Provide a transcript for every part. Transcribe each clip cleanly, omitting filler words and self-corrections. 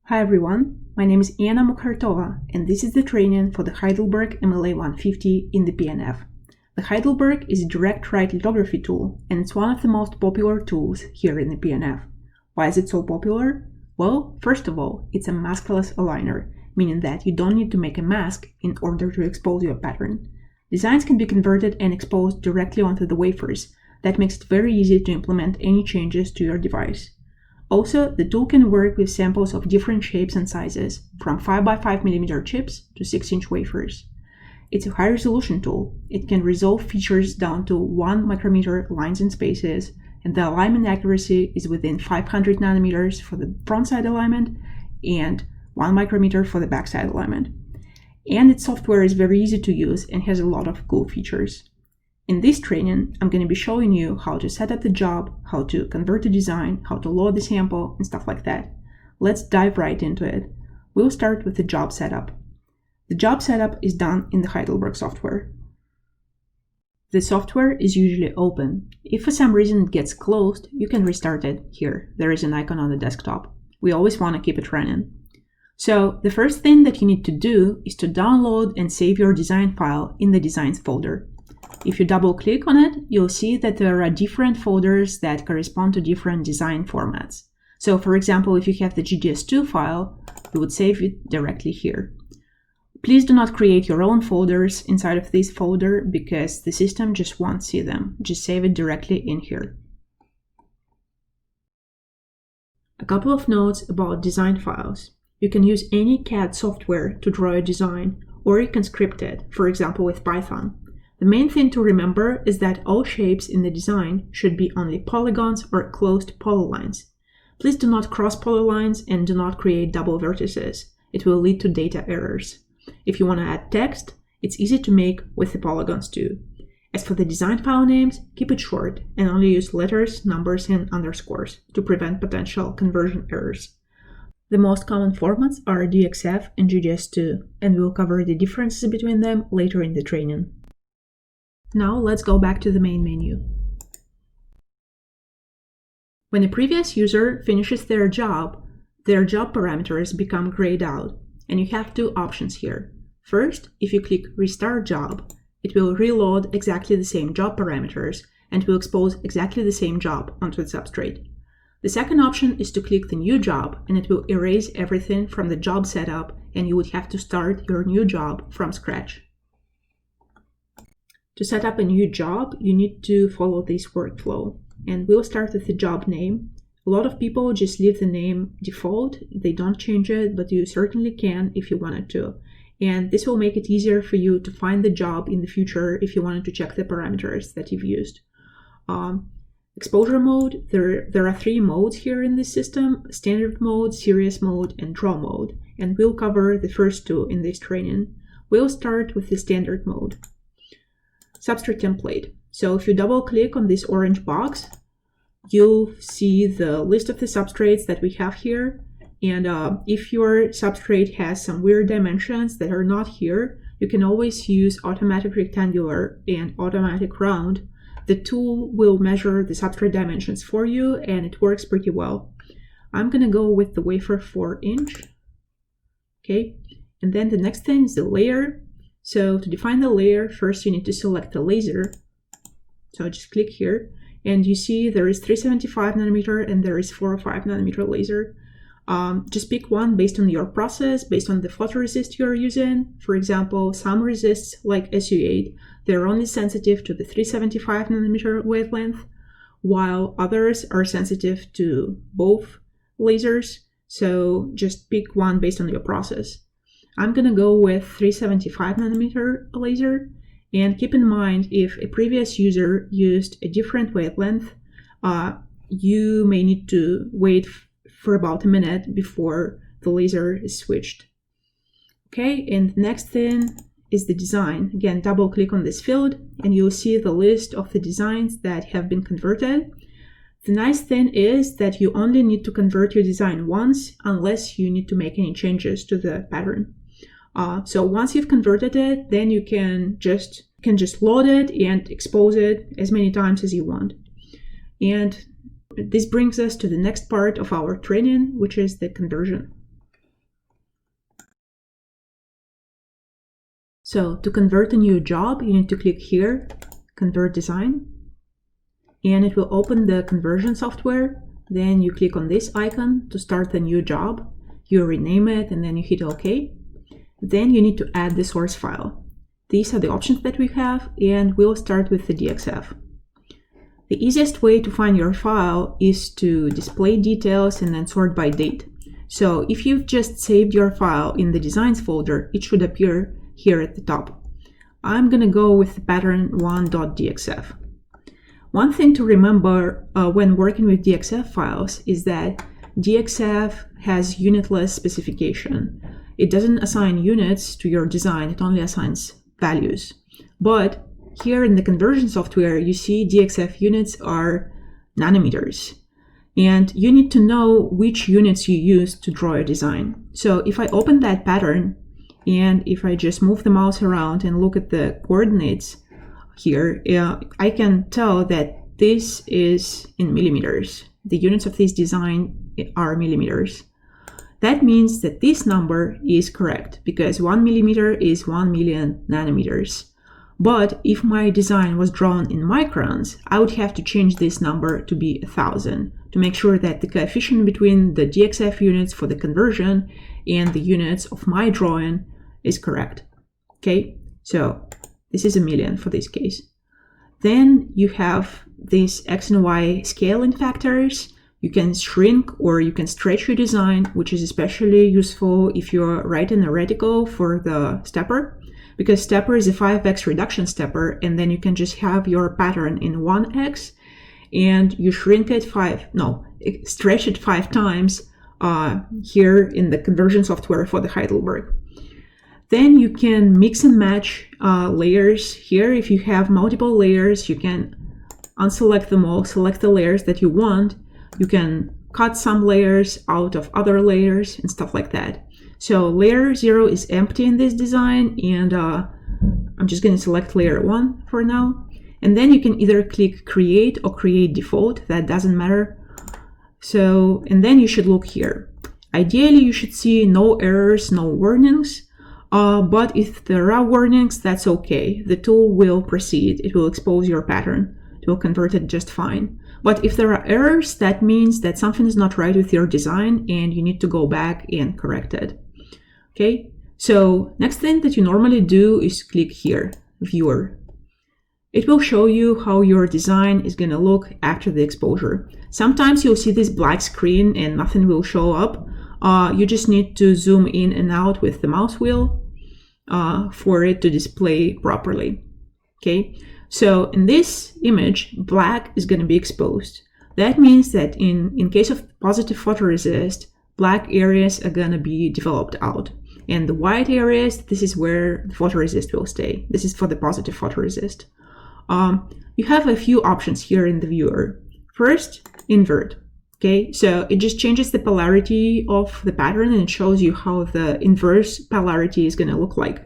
Hi everyone, my name is Anna Mukhartova, and this is the training for the Heidelberg MLA150 in the PNF. The Heidelberg is a direct write lithography tool, and it's one of the most popular tools here in the PNF. Why is it so popular? Well, first of all, it's a maskless aligner, meaning that you don't need to make a mask in order to expose your pattern. Designs can be converted and exposed directly onto the wafers. That makes it very easy to implement any changes to your device. Also, the tool can work with samples of different shapes and sizes, from 5x5mm chips to 6-inch wafers. It's a high-resolution tool. It can resolve features down to 1 micrometer lines and spaces, and the alignment accuracy is within 500 nanometers for the front-side alignment and 1 micrometer for the backside alignment. And its software is very easy to use and has a lot of cool features. In this training, I'm going to be showing you how to set up the job, how to convert the design, how to load the sample, and stuff like that. Let's dive right into it. We'll start with the job setup. The job setup is done in the Heidelberg software. The software is usually open. If for some reason it gets closed, you can restart it here. There is an icon on the desktop. We always want to keep it running. So the first thing that you need to do is to download and save your design file in the designs folder. If you double click on it, you'll see that there are different folders that correspond to different design formats. So for example, if you have the GDS2 file, you would save it directly here. Please do not create your own folders inside of this folder because the system just won't see them. Just save it directly in here. A couple of notes about design files. You can use any CAD software to draw a design, or you can script it, for example with Python. The main thing to remember is that all shapes in the design should be only polygons or closed polylines. Please do not cross polylines and do not create double vertices. It will lead to data errors. If you want to add text, it's easy to make with the polygons too. As for the design file names, keep it short and only use letters, numbers, and underscores to prevent potential conversion errors. The most common formats are DXF and GDS2, and we'll cover the differences between them later in the training. Now let's go back to the main menu. When a previous user finishes their job parameters become grayed out, and you have two options here. First, if you click Restart Job, it will reload exactly the same job parameters and will expose exactly the same job onto the substrate. The second option is to click the New Job, and it will erase everything from the job setup, and you would have to start your new job from scratch. To set up a new job, you need to follow this workflow, and we'll start with the job name. A lot of people just leave the name default, they don't change it, but you certainly can if you wanted to. And this will make it easier for you to find the job in the future if you wanted to check the parameters that you've used. Exposure mode, there are 3 modes here in this system: standard mode, serious mode, and draw mode, and we'll cover the first 2 in this training. We'll start with the standard mode. Substrate template. So if you double click on this orange box, you'll see the list of the substrates that we have here. And if your substrate has some weird dimensions that are not here, you can always use automatic rectangular and automatic round. The tool will measure the substrate dimensions for you, and it works pretty well. I'm going to go with the wafer 4-inch. Okay, and then the next thing is the layer. So to define the layer, first you need to select the laser. So just click here, and you see there is 375 nanometer and there is 405 nanometer laser. Just pick one based on your process, based on the photoresist you're using. For example, some resists like SU8, they're only sensitive to the 375 nanometer wavelength, while others are sensitive to both lasers. So just pick one based on your process. I'm going to go with 375 nanometer laser, and keep in mind if a previous user used a different wavelength, you may need to wait for about a minute before the laser is switched. Okay, and the next thing is the design. Again, double click on this field and you'll see the list of the designs that have been converted. The nice thing is that you only need to convert your design once unless you need to make any changes to the pattern. So once you've converted it, then you can just load it and expose it as many times as you want. And this brings us to the next part of our training, which is the conversion. So to convert a new job, you need to click here, Convert Design, and it will open the conversion software. Then you click on this icon to start a new job. You rename it and then you hit OK. Then you need to add the source file. These are the options that we have, and we'll start with the DXF. The easiest way to find your file is to display details and then sort by date. So if you've just saved your file in the designs folder, it should appear here at the top. I'm going to go with the pattern 1.dxf. One thing to remember when working with DXF files is that DXF has unitless specification. It doesn't assign units to your design, it only assigns values. But here in the conversion software, you see DXF units are nanometers. And you need to know which units you use to draw your design. So if I open that pattern, and if I just move the mouse around and look at the coordinates here, I can tell that this is in millimeters. The units of this design are millimeters. That means that this number is correct because 1 millimeter is 1 million nanometers. But if my design was drawn in microns, I would have to change this number to be 1000 to make sure that the coefficient between the DXF units for the conversion and the units of my drawing is correct. Okay, so this is a million for this case. Then you have these X and Y scaling factors. You can shrink or you can stretch your design, which is especially useful if you're writing a reticle for the stepper, because stepper is a 5x reduction stepper, and then you can just have your pattern in 1x and you shrink it stretch it 5 times here in the conversion software for the Heidelberg. Then you can mix and match layers here. If you have multiple layers, you can unselect them all, select the layers that you want. You can cut some layers out of other layers and stuff like that. So layer 0 is empty in this design, and I'm just going to select layer 1 for now. And then you can either click create or create default, that doesn't matter. So, and then you should look here. Ideally, you should see no errors, no warnings. But if there are warnings, that's okay. The tool will proceed. It will expose your pattern. It will convert it just fine. But if there are errors, that means that something is not right with your design and you need to go back and correct it. Okay, so next thing that you normally do is click here, Viewer. It will show you how your design is going to look after the exposure. Sometimes you'll see this black screen and nothing will show up. You just need to zoom in and out with the mouse wheel for it to display properly. Okay, so in this image, black is going to be exposed. That means that in case of positive photoresist, black areas are going to be developed out. And the white areas, this is where the photoresist will stay. This is for the positive photoresist. You have a few options here in the viewer. First, invert. Okay, so it just changes the polarity of the pattern and it shows you how the inverse polarity is going to look like.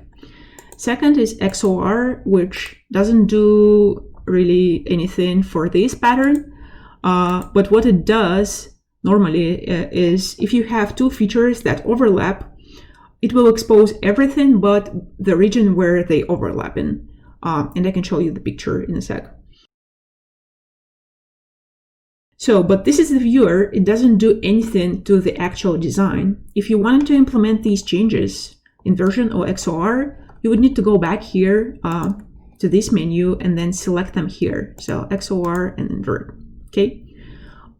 Second is XOR, which doesn't do really anything for this pattern. But what it does normally is if you have two features that overlap, it will expose everything but the region where they overlap in. And I can show you the picture in a sec. So, but this is the viewer. It doesn't do anything to the actual design. If you wanted to implement these changes, inversion or XOR, you would need to go back here to this menu and then select them here. So XOR and invert. Okay.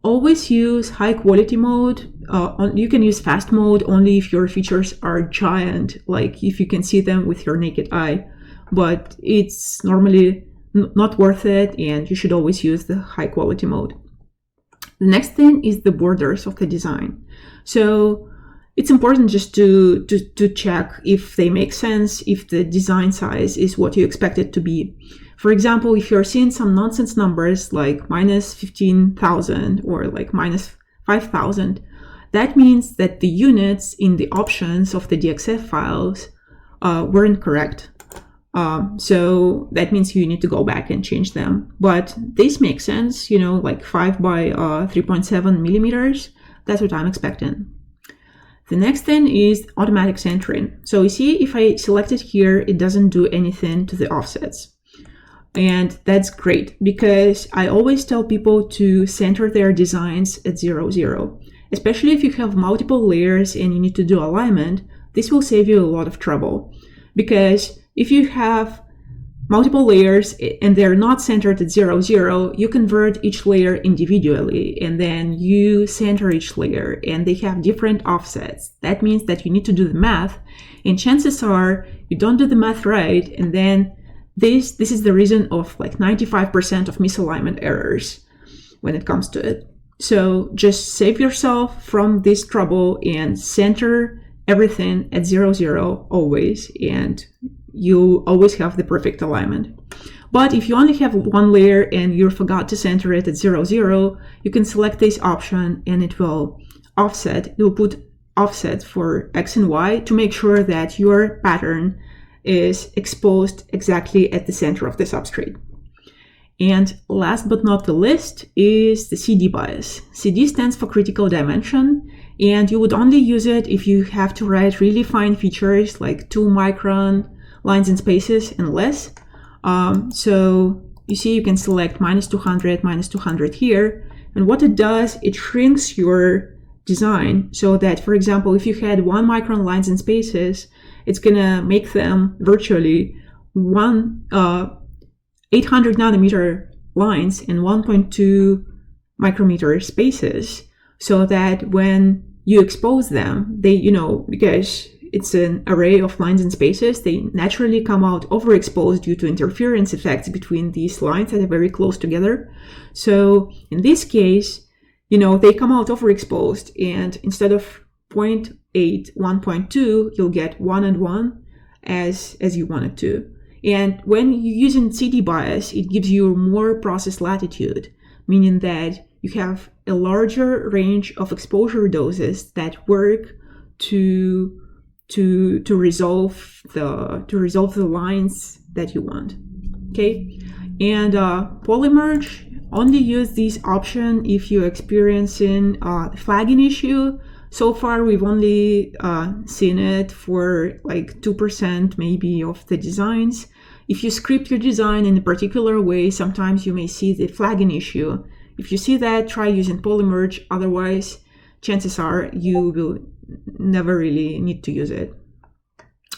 Always use high quality mode. You can use fast mode only if your features are giant, like if you can see them with your naked eye. But it's normally not worth it, and you should always use the high quality mode. The next thing is the borders of the design. So it's important just to check if they make sense, if the design size is what you expect it to be. For example, if you're seeing some nonsense numbers like minus 15,000 or like minus 5,000, that means that the units in the options of the DXF files weren't correct. So that means you need to go back and change them. But this makes sense, you know, like 5 by 3.7 millimeters. That's what I'm expecting. The next thing is automatic centering. So you see, if I select it here, it doesn't do anything to the offsets. And that's great because I always tell people to center their designs at 0, 0. Especially if you have multiple layers and you need to do alignment, this will save you a lot of trouble. Because if you have multiple layers and they're not centered at 0, 0, you convert each layer individually and then you center each layer and they have different offsets. That means that you need to do the math, and chances are you don't do the math right, and then this is the reason of like 95% of misalignment errors when it comes to it. So just save yourself from this trouble and center everything at 0, 0 always, and you always have the perfect alignment. But if you only have one layer and you forgot to center it at 0, 0, you can select this option and it will offset. It will put offsets for X and Y to make sure that your pattern is exposed exactly at the center of the substrate. And last but not the least is the CD bias. CD stands for critical dimension, and you would only use it if you have to write really fine features like 2 micron lines and spaces and less. So you see, you can select -200, -200 here. And what it does, it shrinks your design so that, for example, if you had 1 micron lines and spaces, it's gonna make them virtually 800 nanometer lines and 1.2 micrometer spaces, so that when you expose them, they, because it's an array of lines and spaces, they naturally come out overexposed due to interference effects between these lines that are very close together. So in this case, they come out overexposed, and instead of 0.8, 1.2, you'll get 1 and 1 as you wanted to. And when you're using CD bias, it gives you more process latitude, meaning that you have a larger range of exposure doses that work to resolve the lines that you want. Okay, and polymerge, only use this option if you're experiencing a flagging issue. So far, we've only seen it for like 2% maybe of the designs. If you script your design in a particular way, sometimes you may see the flagging issue. If you see that, try using polymerge. Otherwise, chances are you will never really need to use it.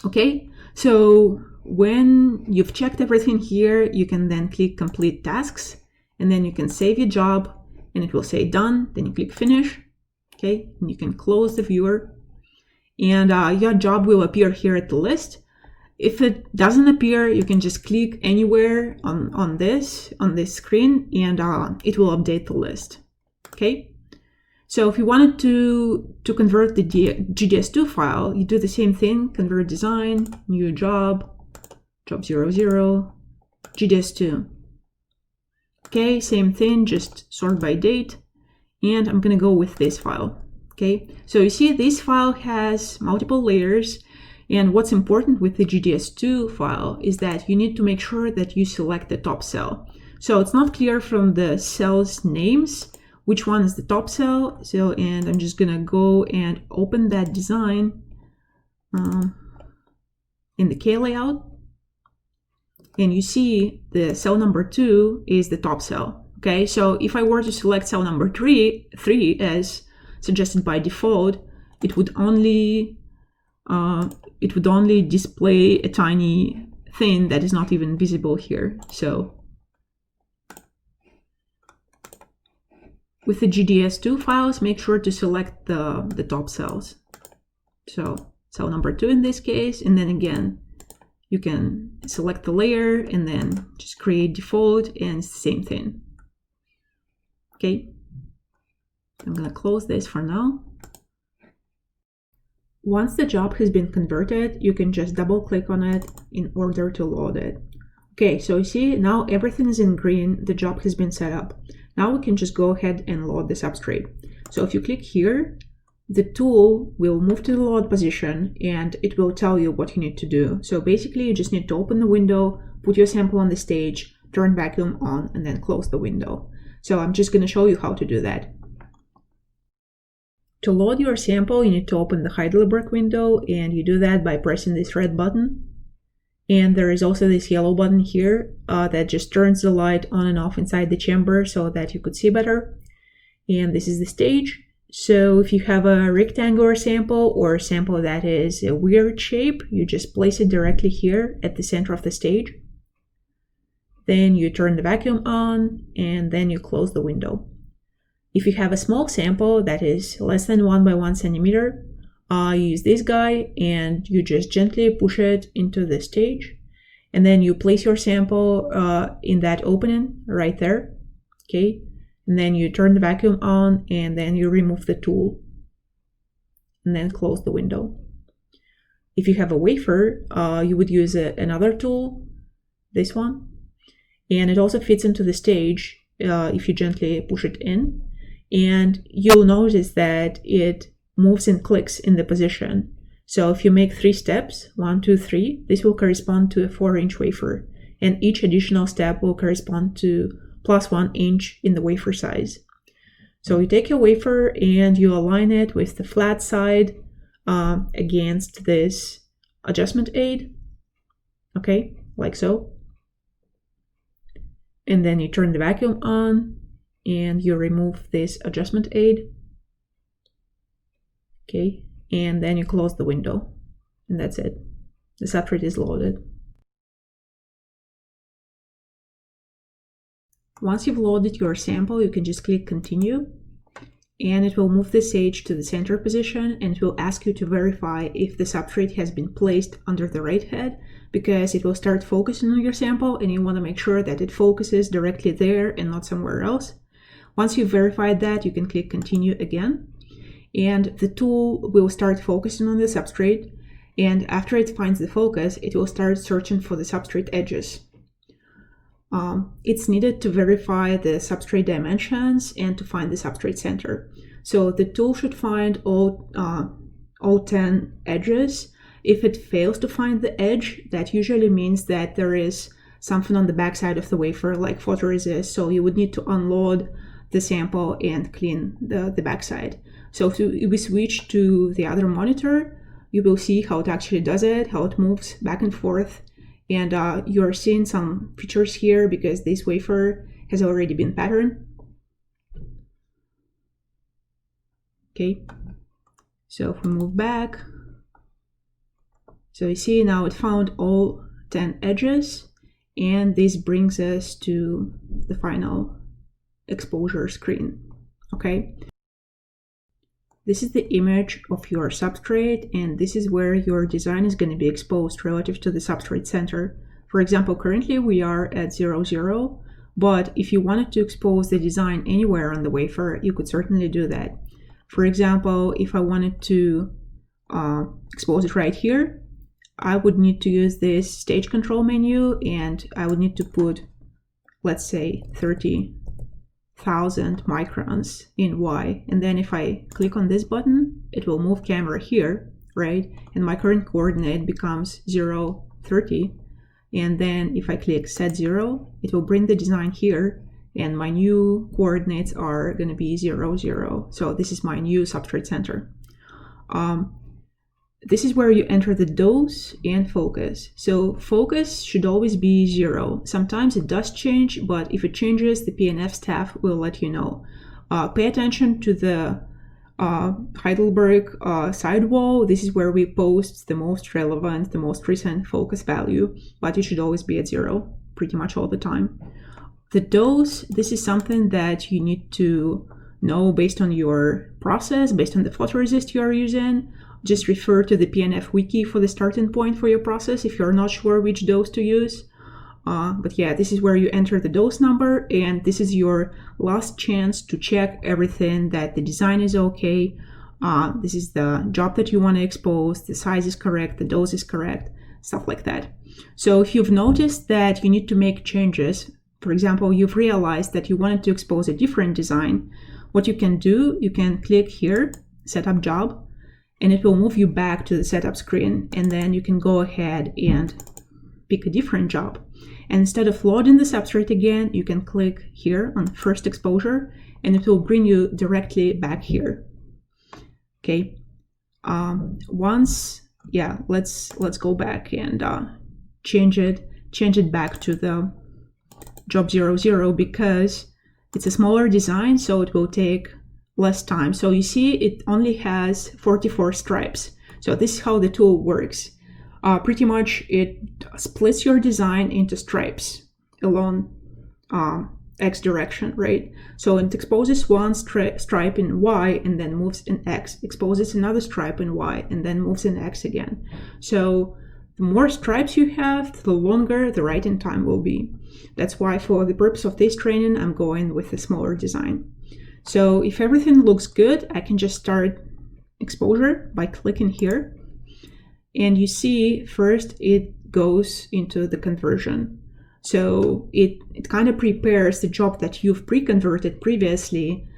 Okay, so when you've checked everything here, you can then click complete tasks, and then you can save your job and it will say done. Then you click finish. Okay, and you can close the viewer, and your job will appear here at the list. If it doesn't appear, you can just click anywhere on this screen, and it will update the list. Okay, so if you wanted to convert the GDS2 file, you do the same thing: convert design, new job 00, GDS2. Okay, same thing, just sort by date. And I'm gonna go with this file. Okay, so you see this file has multiple layers, and what's important with the GDS2 file is that you need to make sure that you select the top cell. So it's not clear from the cells names which one is the top cell. So, and I'm just gonna go and open that design in the K layout, and you see the cell number 2 is the top cell. Okay, so if I were to select cell number 3 as suggested by default, it would only display a tiny thing that is not even visible here. So with the GDS2 files, make sure to select the top cells. So cell number 2 in this case, and then again, you can select the layer and then just create default, and it's the same thing. Okay, I'm gonna close this for now. Once the job has been converted, you can just double click on it in order to load it. Okay, so you see now everything is in green, the job has been set up. Now we can just go ahead and load the substrate. So if you click here, the tool will move to the load position and it will tell you what you need to do. So basically you just need to open the window, put your sample on the stage, turn vacuum on, and then close the window. So I'm just going to show you how to do that. To load your sample, you need to open the Heidelberg window, and you do that by pressing this red button. And there is also this yellow button here that just turns the light on and off inside the chamber so that you could see better. And this is the stage. So if you have a rectangular sample or a sample that is a weird shape, you just place it directly here at the center of the stage. Then you turn the vacuum on, and then you close the window. If you have a small sample that is less than 1 by 1 centimeter, you use this guy and you just gently push it into the stage. And then you place your sample in that opening right there, okay? And then you turn the vacuum on, and then you remove the tool and then close the window. If you have a wafer, you would use another tool, this one. And it also fits into the stage if you gently push it in. And you'll notice that it moves and clicks in the position. So if you make 3 steps, 1, 2, 3, this will correspond to a 4-inch wafer. And each additional step will correspond to plus 1 inch in the wafer size. So you take your wafer and you align it with the flat side against this adjustment aid. Okay, like so. And then you turn the vacuum on, and you remove this adjustment aid. Okay, and then you close the window, and that's it. The substrate is loaded. Once you've loaded your sample, you can just click continue, and it will move the stage to the center position, and it will ask you to verify if the substrate has been placed under the right head, because it will start focusing on your sample, and you want to make sure that it focuses directly there and not somewhere else. Once you've verified that, you can click continue again, and the tool will start focusing on the substrate, and after it finds the focus, it will start searching for the substrate edges. It's needed to verify the substrate dimensions and to find the substrate center. So the tool should find all 10 edges. If it fails to find the edge, that usually means that there is something on the backside of the wafer, like photoresist, so you would need to unload the sample and clean the backside. So if we switch to the other monitor, you will see how it actually does it, how it moves back and forth. And you're seeing some features here because this wafer has already been patterned. Okay, so if we move back, so you see now it found all 10 edges, and this brings us to the final exposure screen. Okay, this is the image of your substrate, and this is where your design is going to be exposed relative to the substrate center. For example, currently we are at 0, 0, but if you wanted to expose the design anywhere on the wafer, you could certainly do that. For example, if I wanted to expose it right here, I would need to use this stage control menu, and I would need to put, let's say, 30,000 microns in Y. And then if I click on this button, it will move camera here, right? And my current coordinate becomes 0, 30. And then if I click set 0, it will bring the design here, and my new coordinates are going to be 0, 0. So this is my new substrate center. This is where you enter the dose and focus. So focus should always be 0. Sometimes it does change, but if it changes, the PNF staff will let you know. Pay attention to the Heidelberg sidewall. This is where we post the most relevant, the most recent focus value, but it should always be at 0 pretty much all the time. The dose, this is something that you need to know based on your process, based on the photoresist you are using. Just refer to the PNF wiki for the starting point for your process if you're not sure which dose to use. But yeah, this is where you enter the dose number, and this is your last chance to check everything, that the design is okay. This is the job that you want to expose, the size is correct, the dose is correct, stuff like that. So if you've noticed that you need to make changes, for example, you've realized that you wanted to expose a different design, what you can do, you can click here, Setup Job, and it will move you back to the setup screen, and then you can go ahead and pick a different job. And instead of loading the substrate again, you can click here on first exposure, and it will bring you directly back here. Okay. Let's go back and change it back to the job 00 because it's a smaller design, so it will take less time. So you see it only has 44 stripes. So this is how the tool works. Pretty much it splits your design into stripes along X direction, right? So it exposes one stripe in Y and then moves in X, exposes another stripe in Y and then moves in X again. So the more stripes you have, the longer the writing time will be. That's why for the purpose of this training, I'm going with a smaller design. So if everything looks good, I can just start exposure by clicking here. And you see first it goes into the conversion. So it kind of prepares the job that you've pre-converted previously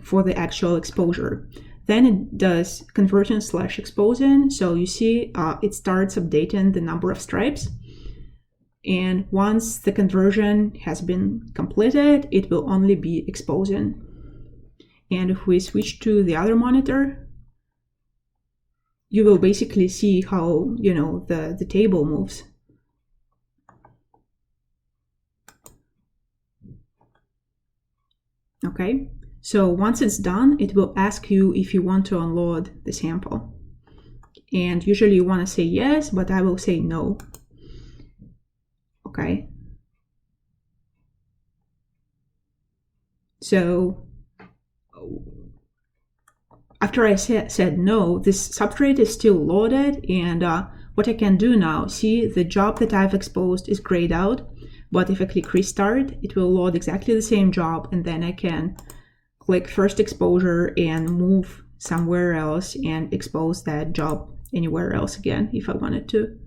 for the actual exposure. Then it does conversion / exposing. So you see it starts updating the number of stripes. And once the conversion has been completed, it will only be exposing. And if we switch to the other monitor, you will basically see how, the table moves. Okay, so once it's done, it will ask you if you want to unload the sample. And usually you want to say yes, but I will say no. Okay. So after I said no, this substrate is still loaded, and what I can do now, see the job that I've exposed is grayed out, but if I click restart, it will load exactly the same job, and then I can click first exposure and move somewhere else and expose that job anywhere else again if I wanted to.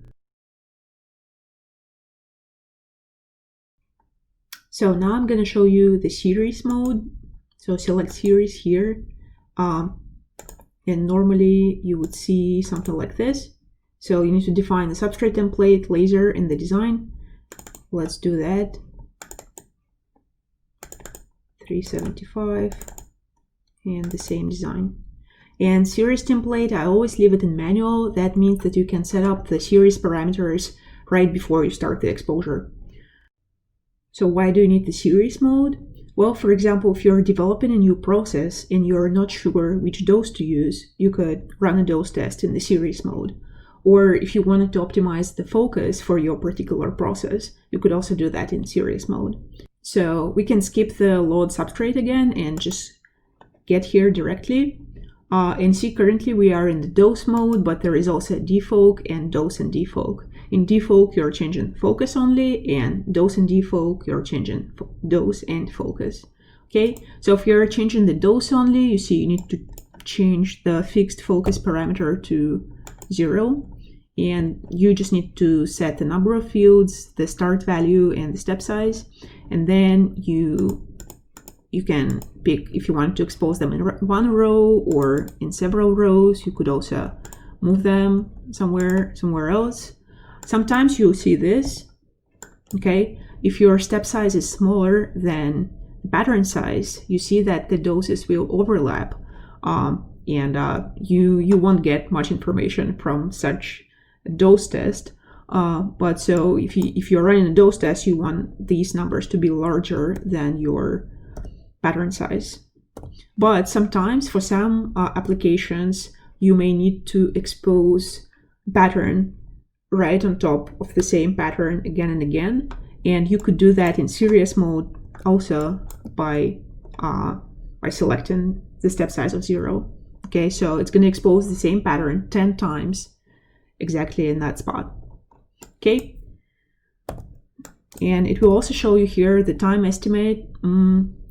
So now I'm going to show you the series mode. So select series here. And normally you would see something like this. So you need to define the substrate template, laser, and the design. Let's do that. 375 and the same design. And series template, I always leave it in manual. That means that you can set up the series parameters right before you start the exposure. So why do you need the series mode? Well, for example, if you're developing a new process and you're not sure which dose to use, you could run a dose test in the series mode. Or if you wanted to optimize the focus for your particular process, you could also do that in series mode. So we can skip the load substrate again and just get here directly. And see, currently we are in the dose mode, but there is also a defoc and dose and defoc. In defoc, you're changing focus only, and dose and defoc, you're changing dose and focus. Okay, so if you're changing the dose only, you see you need to change the fixed focus parameter to 0, and you just need to set the number of fields, the start value, and the step size, and then you can pick if you want to expose them in one row or in several rows. You could also move them somewhere else. Sometimes you'll see this, okay? If your step size is smaller than the pattern size, you see that the doses will overlap, and you won't get much information from such a dose test. But so if you're running a dose test, you want these numbers to be larger than your pattern size. But sometimes for some applications, you may need to expose pattern right on top of the same pattern again and again, and you could do that in series mode also by selecting the step size of 0. Okay, so it's going to expose the same pattern 10 times exactly in that spot. Okay, and it will also show you here the time estimate.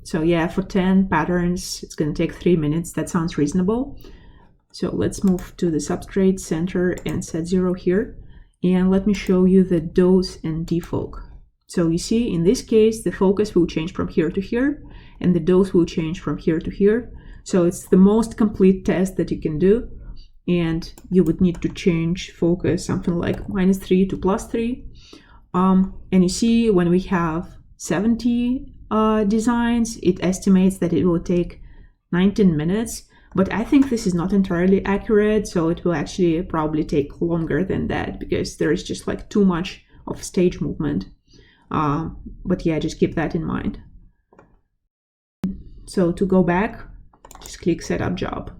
So yeah, for 10 patterns, it's going to take 3 minutes. That sounds reasonable. So let's move to the substrate center and set 0 here. And let me show you the dose and defoc. So you see, in this case, the focus will change from here to here, and the dose will change from here to here. So it's the most complete test that you can do. And you would need to change focus something like -3 to +3. And you see, when we have 70 designs, it estimates that it will take 19 minutes. But I think this is not entirely accurate, so it will actually probably take longer than that because there is just like too much of stage movement. But yeah, just keep that in mind. So to go back, just click Setup Job.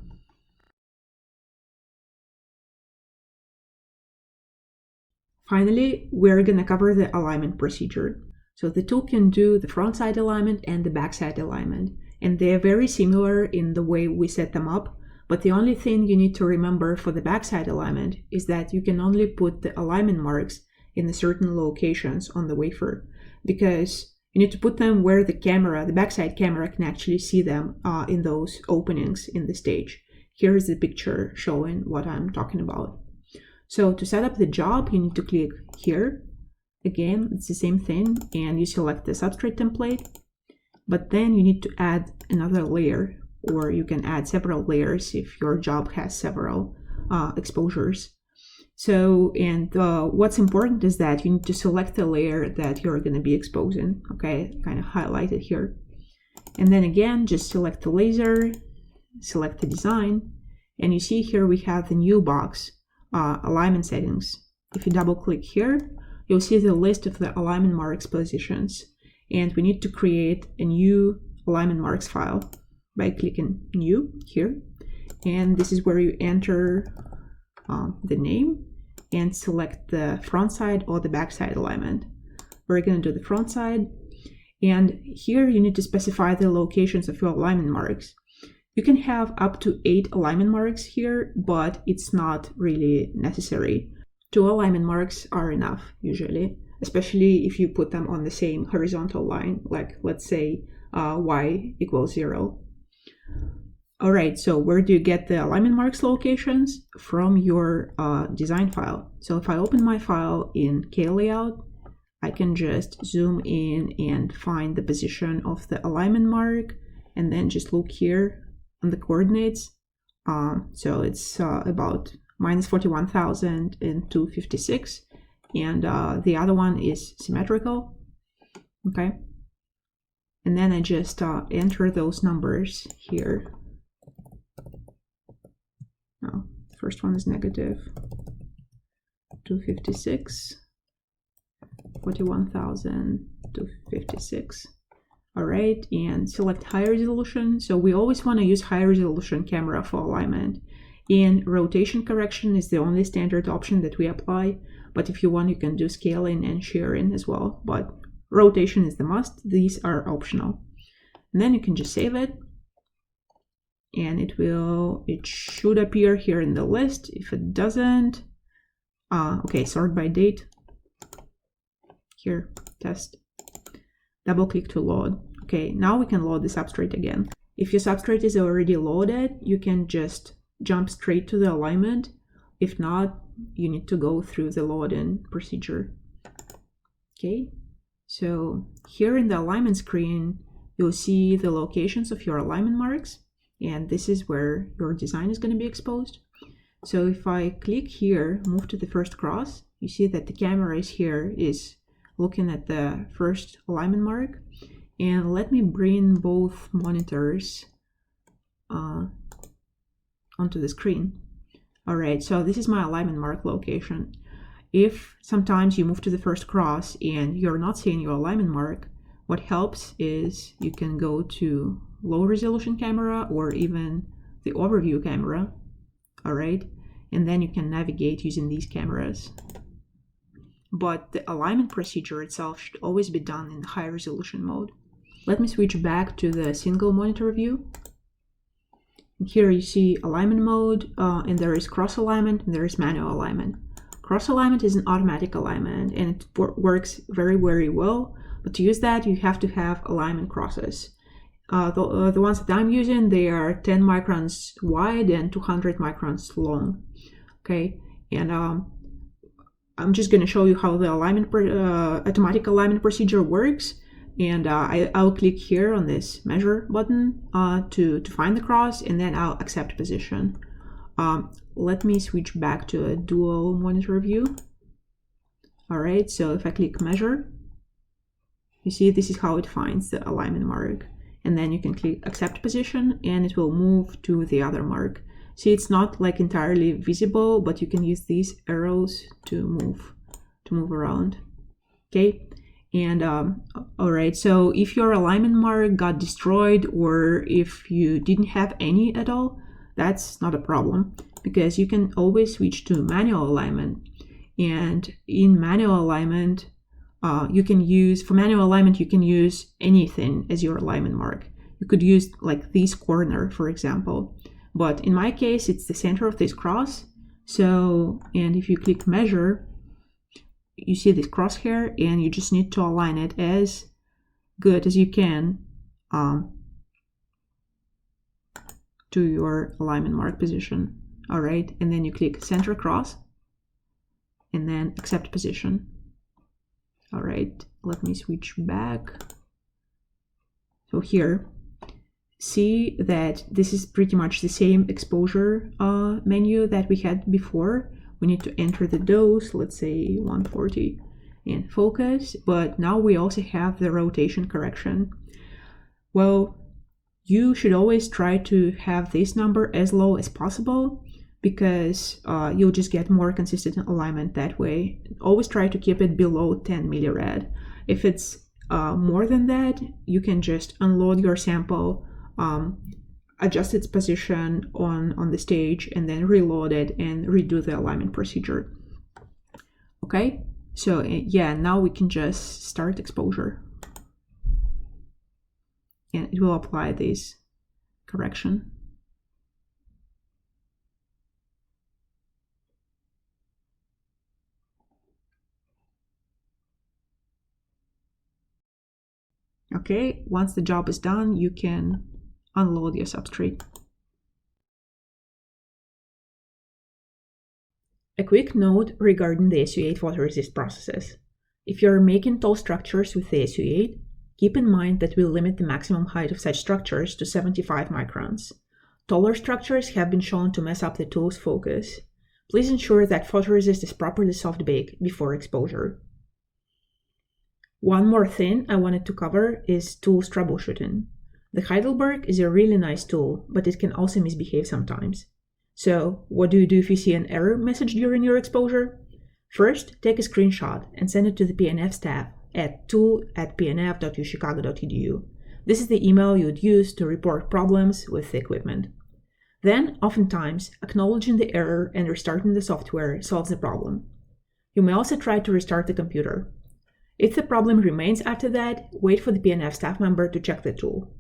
Finally, we're going to cover the alignment procedure. So the tool can do the front side alignment and the back side alignment, and they are very similar in the way we set them up, but the only thing you need to remember for the back side alignment is that you can only put the alignment marks in the certain locations on the wafer, because you need to put them where the backside camera can actually see them in those openings in the stage. Here is the picture showing what I'm talking about. So to set up the job, you need to click here. Again, it's the same thing, and you select the substrate template, but then you need to add another layer, or you can add several layers if your job has several exposures. So, and what's important is that you need to select the layer that you're going to be exposing, okay, kind of highlighted here. And then again, just select the laser, select the design, and you see here we have the new box, alignment settings. If you double click here, you'll see the list of the alignment marks positions, and we need to create a new alignment marks file by clicking new here, and this is where you enter the name and select the front side or the back side alignment. We're going to do the front side, and here you need to specify the locations of your alignment marks. You can have up to 8 alignment marks here, but it's not really necessary. 2 alignment marks are enough usually, especially if you put them on the same horizontal line, like let's say y = 0. All right, so where do you get the alignment marks locations? From your design file. So if I open my file in KLayout, I can just zoom in and find the position of the alignment mark, and then just look here on the coordinates. So it's about -41,000 and 256, and the other one is symmetrical. Okay, and then I just enter those numbers here. No, the first one is -256, 41,000, 256. All right, and select high resolution. So we always want to use high resolution camera for alignment. And rotation correction is the only standard option that we apply, but if you want, you can do scaling and shearing as well, but rotation is the must. These are optional. And then you can just save it, and it should appear here in the list. If it doesn't, okay, sort by date. Here, test. Double click to load. Okay, now we can load the substrate again. If your substrate is already loaded, you can just jump straight to the alignment. If not, you need to go through the loading procedure. Okay, so here in the alignment screen, you'll see the locations of your alignment marks, and this is where your design is going to be exposed. So if I click here, move to the first cross, you see that the camera is here, is looking at the first alignment mark. And let me bring both monitors onto the screen. All right, so this is my alignment mark location. If sometimes you move to the first cross and you're not seeing your alignment mark, what helps is you can go to low resolution camera or even the overview camera. All right, and then you can navigate using these cameras. But the alignment procedure itself should always be done in high resolution mode. Let me switch back to the single monitor view. Here you see alignment mode, and there is cross alignment and there is manual alignment. Cross alignment is an automatic alignment, and it works very, very well. But to use that, you have to have alignment crosses. The ones that I'm using, they are 10 microns wide and 200 microns long. Okay, and I'm just going to show you how the automatic alignment procedure works. And I'll click here on this measure button to find the cross, and then I'll accept position. Let me switch back to a dual monitor view. All right, so if I click measure, you see this is how it finds the alignment mark. and then you can click accept position and it will move to the other mark. See, it's not like entirely visible, but you can use these arrows to move around. Okay, and all right, so if your alignment mark got destroyed or if you didn't have any at all, that's not a problem, because you can always switch to manual alignment. And in manual alignment, you can use anything as your alignment mark. You could use like this corner, for example, but in my case, it's the center of this cross. So, and if you click measure, you see this crosshair, and you just need to align it as good as you can to your alignment mark position. All right, and then you click center cross and then accept position. All right, let me switch back. So here, see that this is pretty much the same exposure menu that we had before. We need to enter the dose, let's say 140, and focus, but now we also have the rotation correction. Well, you should always try to have this number as low as possible, because you'll just get more consistent alignment that way. Always try to keep it below 10 millirad. If it's more than that, you can just unload your sample, adjust its position on the stage, and then reload it and redo the alignment procedure. Okay, so yeah, now we can just start exposure. And it will apply this correction. Okay, once the job is done, you can unload your substrate. A quick note regarding the SU8 photoresist processes. If you're making tall structures with the SU8, keep in mind that we'll limit the maximum height of such structures to 75 microns. Taller structures have been shown to mess up the tool's focus. Please ensure that photoresist is properly soft-baked before exposure. One more thing I wanted to cover is tools troubleshooting. The Heidelberg is a really nice tool, but it can also misbehave sometimes. So, what do you do if you see an error message during your exposure? First, take a screenshot and send it to the PNF staff at tool@pnf.uchicago.edu. This is the email you'd use to report problems with the equipment. Then, oftentimes, acknowledging the error and restarting the software solves the problem. You may also try to restart the computer. If the problem remains after that, wait for the PNF staff member to check the tool.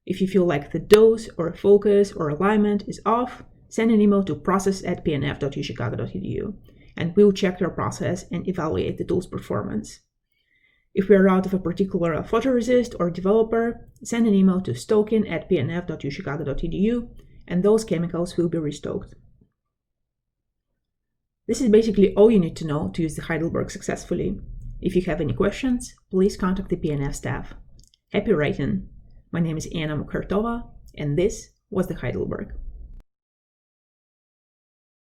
If you feel like the dose or focus or alignment is off, send an email to process@pnf.uchicago.edu, and we'll check your process and evaluate the tool's performance. If we are out of a particular photoresist or developer, send an email to stoking@pnf.uchicago.edu, and those chemicals will be restoked. This is basically all you need to know to use the Heidelberg successfully. If you have any questions, please contact the PNF staff. Happy writing! My name is Anna Mukhartova, and this was the Heidelberg.